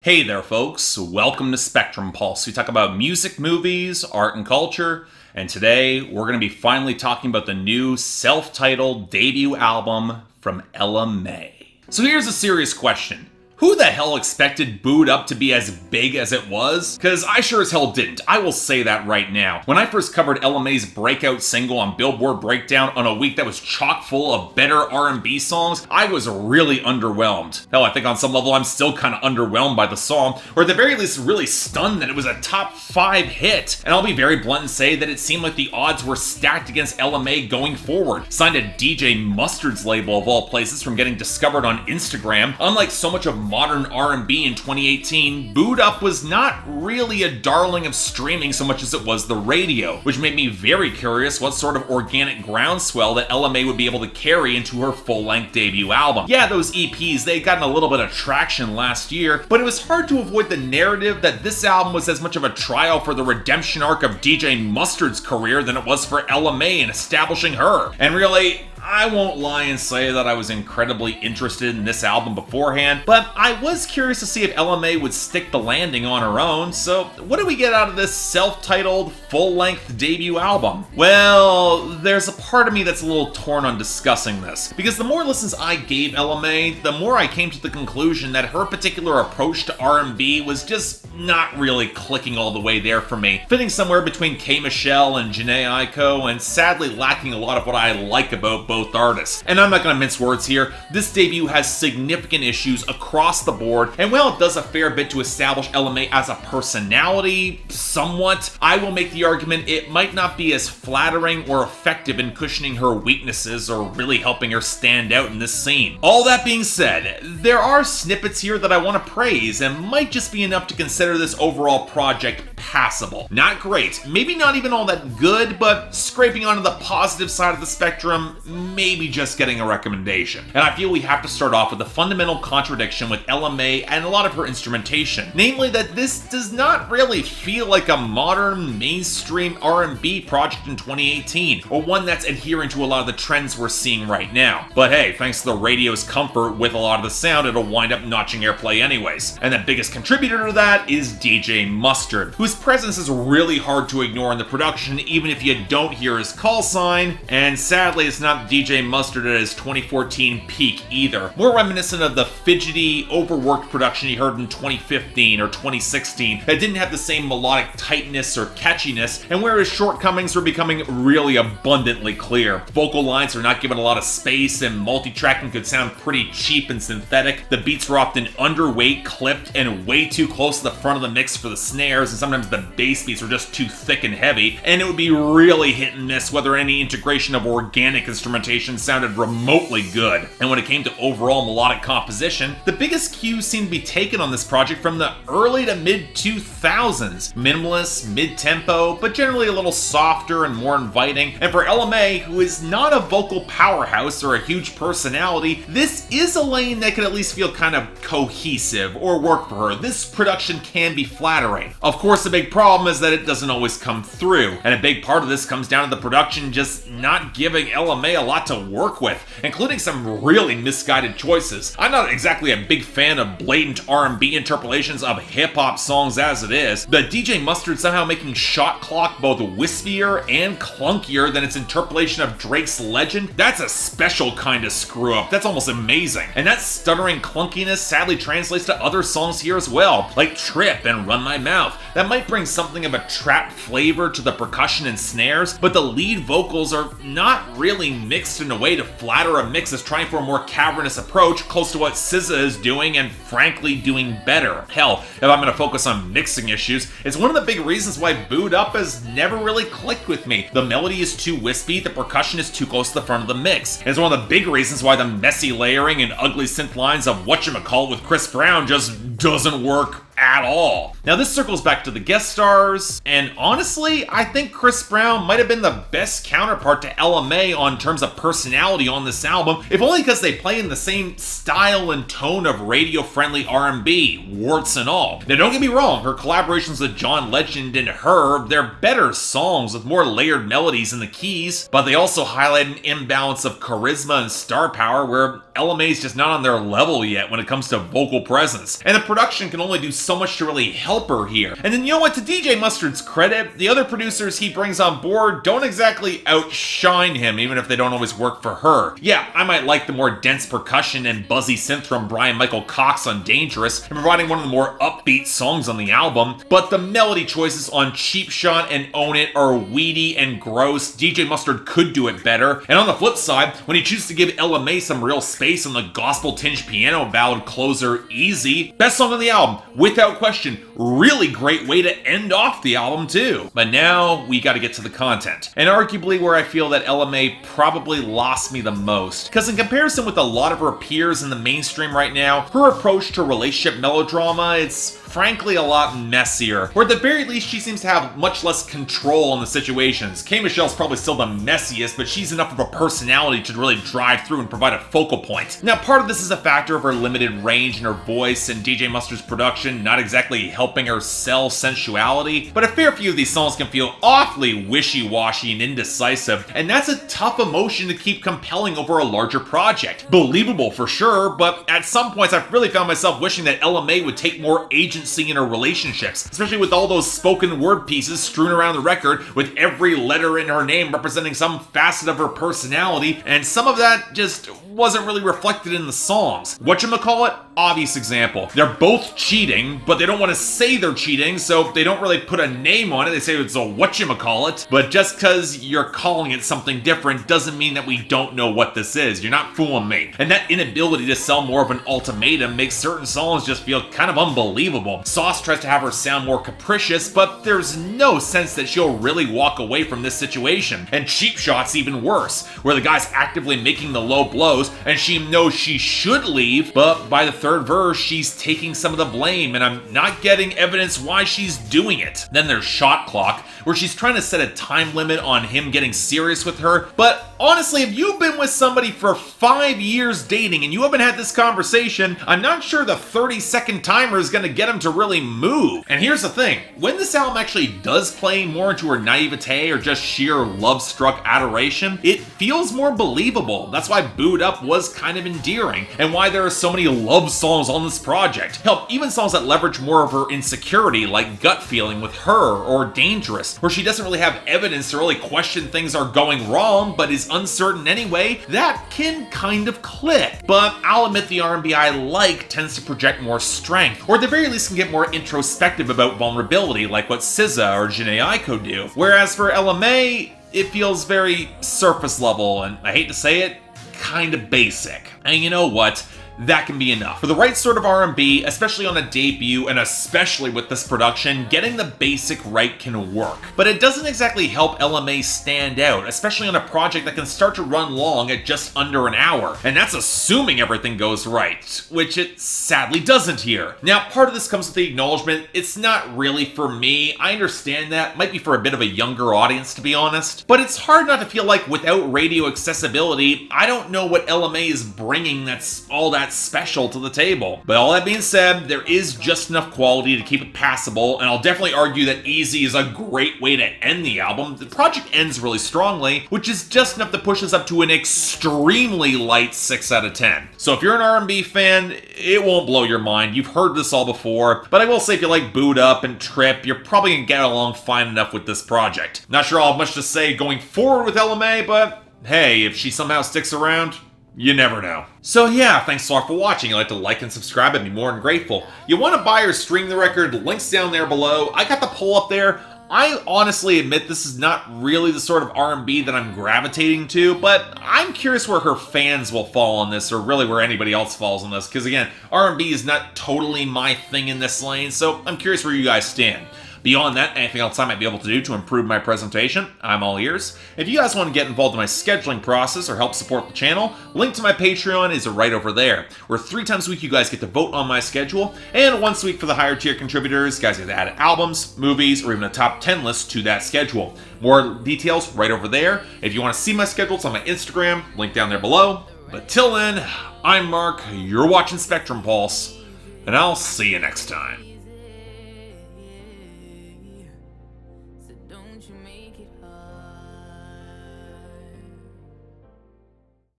Hey there folks, welcome to Spectrum Pulse. We talk about music, movies, art and culture, and today we're going to be finally talking about the new self-titled debut album from Ella Mai. So here's a serious question. Who the hell expected Boo'd Up to be as big as it was? Cause I sure as hell didn't, I will say that right now. When I first covered Ella Mai's breakout single on Billboard Breakdown on a week that was chock full of better R&B songs, I was really underwhelmed. Hell, I think on some level I'm still kinda underwhelmed by the song, or at the very least really stunned that it was a top 5 hit. And I'll be very blunt and say that it seemed like the odds were stacked against Ella Mai going forward. Signed to DJ Mustard's label of all places from getting discovered on Instagram, unlike so much of modern R&B in 2018, Boo'd Up was not really a darling of streaming so much as it was the radio, which made me very curious what sort of organic groundswell that Ella Mai would be able to carry into her full-length debut album. Yeah, those EPs, they'd gotten a little bit of traction last year, but it was hard to avoid the narrative that this album was as much of a trial for the redemption arc of DJ Mustard's career than it was for Ella Mai in establishing her. And really, I won't lie and say that I was incredibly interested in this album beforehand, but I was curious to see if Ella Mai would stick the landing on her own, so what do we get out of this self-titled, full-length debut album? Well, there's a part of me that's a little torn on discussing this, because the more listens I gave Ella Mai, the more I came to the conclusion that her particular approach to R&B was just not really clicking all the way there for me, fitting somewhere between K. Michelle and Jhené Aiko, and sadly lacking a lot of what I like about both artists. And I'm not going to mince words here, this debut has significant issues across the board, and while it does a fair bit to establish Ella Mai as a personality, somewhat, I will make the argument it might not be as flattering or effective in cushioning her weaknesses or really helping her stand out in this scene. All that being said, there are snippets here that I want to praise and might just be enough to consider this overall project passable. Not great, maybe not even all that good, but scraping onto the positive side of the spectrum, maybe just getting a recommendation. And I feel we have to start off with a fundamental contradiction with Ella Mai and a lot of her instrumentation. Namely that this does not really feel like a modern, mainstream R&B project in 2018, or one that's adhering to a lot of the trends we're seeing right now. But hey, thanks to the radio's comfort with a lot of the sound, it'll wind up notching airplay anyways. And the biggest contributor to that is DJ Mustard, whose presence is really hard to ignore in the production even if you don't hear his call sign, and sadly it's not DJ Mustard at his 2014 peak either. More reminiscent of the fidgety, overworked production he heard in 2015 or 2016 that didn't have the same melodic tightness or catchiness, and where his shortcomings were becoming really abundantly clear. Vocal lines are not given a lot of space, and multi-tracking could sound pretty cheap and synthetic. The beats were often underweight, clipped, and way too close to the front of the mix for the snares, and sometimes the bass beats were just too thick and heavy, and it would be really hit and miss whether any integration of organic instrumentation sounded remotely good. And when it came to overall melodic composition, the biggest cues seemed to be taken on this project from the early to mid-2000s. Minimalist, mid-tempo, but generally a little softer and more inviting. And for Ella Mai, who is not a vocal powerhouse or a huge personality, this is a lane that could at least feel kind of cohesive or work for her. This production can be flattering. Of course, the big problem is that it doesn't always come through, and a big part of this comes down to the production just not giving Ella Mai a lot to work with, including some really misguided choices. I'm not exactly a big fan of blatant R&B interpolations of hip-hop songs as it is, but DJ Mustard somehow making Shot Clock both wispier and clunkier than its interpolation of Drake's Legend, that's a special kind of screw-up. That's almost amazing. And that stuttering clunkiness sadly translates to other songs here as well, like Trip and Run My Mouth. That might bring something of a trap flavor to the percussion and snares, but the lead vocals are not really mixed in a way to flatter a mix that's trying for a more cavernous approach, close to what SZA is doing and frankly doing better. Hell, if I'm going to focus on mixing issues, it's one of the big reasons why Boo'd Up has never really clicked with me. The melody is too wispy, the percussion is too close to the front of the mix. And it's one of the big reasons why the messy layering and ugly synth lines of whatchamacallit with Chris Brown just doesn't work at all. Now this circles back to the guest stars, and honestly, I think Chris Brown might have been the best counterpart to Ella Mai on terms of personality on this album, if only because they play in the same style and tone of radio-friendly R&B, warts and all. Now don't get me wrong, her collaborations with John Legend and H.E.R, they're better songs with more layered melodies in the keys, but they also highlight an imbalance of charisma and star power where Ella Mai's just not on their level yet when it comes to vocal presence, and the production can only do so much to really help her here. And then you know what, to DJ Mustard's credit, the other producers he brings on board don't exactly outshine him, even if they don't always work for her. Yeah, I might like the more dense percussion and buzzy synth from Brian Michael Cox on Dangerous, and providing one of the more upbeat songs on the album, but the melody choices on Cheap Shot and Own It are weedy and gross. DJ Mustard could do it better. And on the flip side, when he chooses to give Ella Mai some real space on the gospel-tinged piano ballad closer Easy, best song on the album, without question. Really great way to end off the album too. But now we gotta get to the content. And arguably where I feel that Ella Mai probably lost me the most. Because in comparison with a lot of her peers in the mainstream right now, her approach to relationship melodrama, it's frankly a lot messier, or at the very least she seems to have much less control on the situations. K. Michelle's probably still the messiest, but she's enough of a personality to really drive through and provide a focal point. Now part of this is a factor of her limited range in her voice and DJ Mustard's production not exactly helping her sell sensuality, but a fair few of these songs can feel awfully wishy-washy and indecisive, and that's a tough emotion to keep compelling over a larger project. Believable for sure, but at some points I've really found myself wishing that Ella Mai would take more agency in her relationships, especially with all those spoken word pieces strewn around the record, with every letter in her name representing some facet of her personality, and some of that just wasn't really reflected in the songs. Whatchamacallit? Obvious example. They're both cheating, but they don't want to say they're cheating, so they don't really put a name on it. They say it's a whatchamacallit, but just because you're calling it something different doesn't mean that we don't know what this is. You're not fooling me. And that inability to sell more of an ultimatum makes certain songs just feel kind of unbelievable. Sauce tries to have her sound more capricious, but there's no sense that she'll really walk away from this situation. And Cheap Shot's even worse, where the guy's actively making the low blows, and she knows she should leave, but by the third verse, she's taking some of the blame, and I'm not getting evidence why she's doing it. Then there's Shot Clock, where she's trying to set a time limit on him getting serious with her, but honestly, if you've been with somebody for 5 years dating and you haven't had this conversation, I'm not sure the 30-second timer is gonna get him to really move. And here's the thing, when this album actually does play more into her naivete or just sheer love-struck adoration, it feels more believable. That's why Boo'd Up was kind of endearing, and why there are so many love songs on this project. Hell, even songs that leverage more of her insecurity, like Gut Feeling with H.E.R or Dangerous, where she doesn't really have evidence to really question things are going wrong, but is uncertain anyway, that can kind of click. But I'll admit the R&B I like tends to project more strength, or at the very least can get more introspective about vulnerability, like what SZA or Jhené Aiko do. Whereas for Ella Mai, it feels very surface level, and I hate to say it, kind of basic. And you know what? That can be enough. For the right sort of R&B, especially on a debut, and especially with this production, getting the basic right can work. But it doesn't exactly help Ella Mai stand out, especially on a project that can start to run long at just under an hour. And that's assuming everything goes right, which it sadly doesn't here. Now, part of this comes with the acknowledgement, it's not really for me. I understand that. Might be for a bit of a younger audience, to be honest. But it's hard not to feel like without radio accessibility, I don't know what Ella Mai is bringing that's all that special to the table. But all that being said, there is just enough quality to keep it passable, and I'll definitely argue that Easy is a great way to end the album. The project ends really strongly, which is just enough to push us up to an extremely light 6 out of 10. So if you're an R&B fan, it won't blow your mind. You've heard this all before, but I will say if you like Boo'd Up and Trip, you're probably gonna get along fine enough with this project. Not sure I'll have much to say going forward with Ella Mai, but hey, if she somehow sticks around, you never know. So yeah, thanks a lot for watching. I'd like to like and subscribe, I'd be more than grateful. You want to buy or stream the record, links down there below. I got the poll up there. I honestly admit this is not really the sort of R&B that I'm gravitating to, but I'm curious where her fans will fall on this, or really where anybody else falls on this, because again, R&B is not totally my thing in this lane, so I'm curious where you guys stand. Beyond that, anything else I might be able to do to improve my presentation, I'm all ears. If you guys want to get involved in my scheduling process or help support the channel, link to my Patreon is right over there, where 3 times a week you guys get to vote on my schedule, and once a week for the higher tier contributors, guys get to add albums, movies, or even a top 10 list to that schedule. More details right over there. If you want to see my schedule, it's on my Instagram, link down there below. But till then, I'm Mark, you're watching Spectrum Pulse, and I'll see you next time.